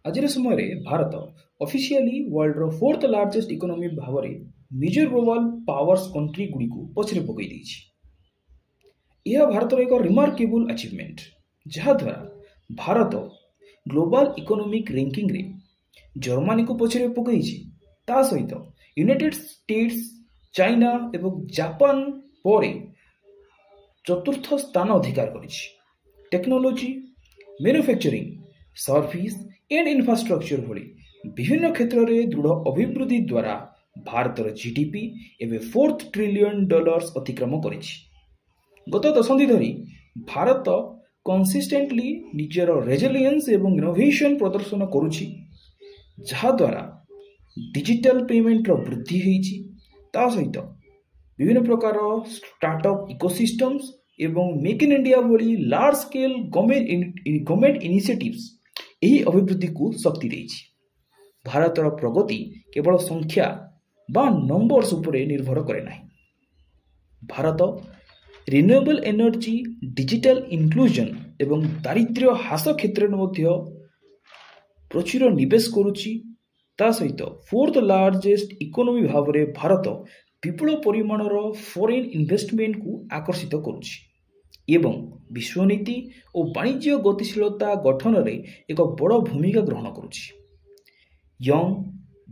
आज समय भारत ऑफिशियली वर्ल्ड रो फोर्थ लार्जेस्ट इकोनॉमी भाव में निज ग्लोबल पावर्स कंट्री गुड़ी को पछरे पकई देछि। यह भारत एक रिमार्केबल अचीवमेंट जहाद्वारा भारत ग्लोबल इकोनॉमिक रैंकिंग रे जर्मनी को पछरे पकई ता सहित यूनाइटेड स्टेट्स चाइना एवं जापान पर चतुर्थ स्थान अधिकार करिछि। Technology, manufacturing, service and infrastructure भली विभिन्न क्षेत्र में दृढ़ अभिवृद्धि द्वारा भारतर जीडीपी एवं $4 ट्रिलियन अतिक्रम करिछि। गत दशंधि धरी भारत कंसिस्टेंटली निजर रेजिलियंस एवं इनोवेशन प्रदर्शन करुछि, जहाद्वारा डिजिटल पेमेंट वृद्धि होइछि। ता सहित विभिन्न प्रकार स्टार्टअप इकोसिस्टम्स एवं मेक इन इंडिया भली लार्ज स्केल गवर्नमेंट इनिशिएटिव्स यही अभिवृद्धि को शक्ति देछि। भारतर प्रगति केवल संख्या बा नंबर्स उपरे निर्भर करे नाही। Bharat renewable energy, digital inclusion एवं दारिद्र्य ह्रास क्षेत्र में प्रचुर निवेश करुछि। ता सहित फोर्थ लार्जेस्ट इकोनॉमी भाव में भारत विपुल परिमाणर फॉरेन इन्वेस्टमेंट को आकर्षित करुछि एवं विश्वनीति और वाणिज्य गतिशीलता गठन में एक बड़ भूमिका ग्रहण करुछि। यंग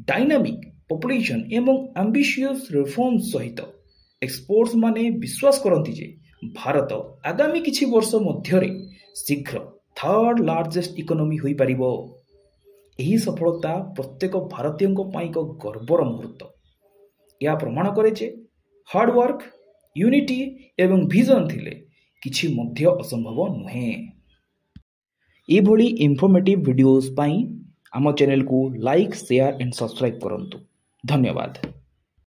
डायनामिक पॉपुलेशन एवं एम्बिशियस रिफॉर्म्स सहित एक्सपर्ट्स माने विश्वास करती जे भारत आगामी किछि वर्ष मध्यरे शीघ्र थर्ड लार्जेस्ट इकोनॉमी होई परिबो। एही सफलता प्रत्येक भारतीयों पाई एक गर्वर मुहूर्त। यह प्रमाण करे जे हार्डवर्क, यूनिटी एवं विजन थिले किछि मध्य असंभव नुहे। एभली इन्फॉर्मेटिव वीडियोस पाई आम चैनल को लाइक, शेयर एंड सब्सक्राइब करंतु। धन्यवाद।